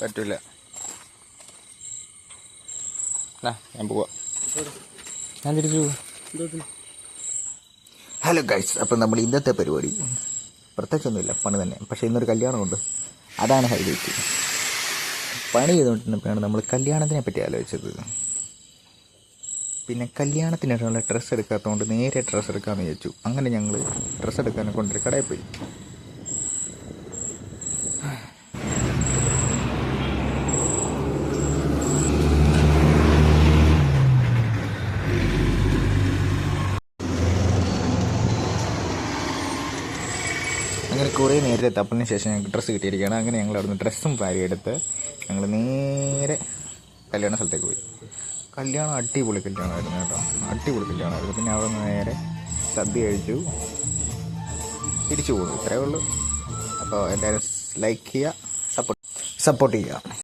പറ്റില്ല. ഞാൻ പോവാ, ഞാൻ തിരിച്ചു പോവാ. ഹലോ ഗൈസ്, അപ്പം നമ്മൾ ഇന്നത്തെ പരിപാടി പ്രത്യേകിച്ചൊന്നുമില്ല, പണി തന്നെ. പക്ഷേ ഇന്നൊരു കല്യാണമുണ്ട്, അതാണ് ഹൈലൈറ്റ്. പണി ചെയ്തുകൊണ്ടിരുന്നപ്പോഴാണ് നമ്മൾ കല്യാണത്തിനെ പറ്റി ആലോചിച്ചത്. പിന്നെ കല്യാണത്തിനായിട്ടുള്ള ഡ്രസ്സ് എടുക്കാത്തതുകൊണ്ട് നേരെ ഡ്രസ്സ് എടുക്കാമെന്ന് വിചാരിച്ചു. അങ്ങനെ ഞങ്ങൾ ഡ്രസ്സ് എടുക്കാനെ കൊണ്ടൊരു കടയിൽ പോയി. അങ്ങനെ കുറേ നേരത്തെ തപ്പലിന് ശേഷം ഞങ്ങൾക്ക് ഡ്രസ്സ് കിട്ടിയിരിക്കുകയാണ്. അങ്ങനെ ഞങ്ങൾ അവിടുന്ന് ഡ്രസ്സും പാരി എടുത്ത് ഞങ്ങൾ നേരെ കല്യാണ സ്ഥലത്തേക്ക് പോയി. കല്യാണം അടിപൊളി കല്യാണമായിരുന്നു കേട്ടോ, അടിപൊളി കല്യാണമായിരുന്നു. പിന്നെ അവിടെ നിന്ന് നേരെ സദ്യ കഴിച്ചു, തിരിച്ചു പോകുന്നു. ഇത്രയേ ഉള്ളൂ. അപ്പോൾ എല്ലാവരും ലൈക്ക് ചെയ്യുക, സപ്പോർട്ട് ചെയ്യുക.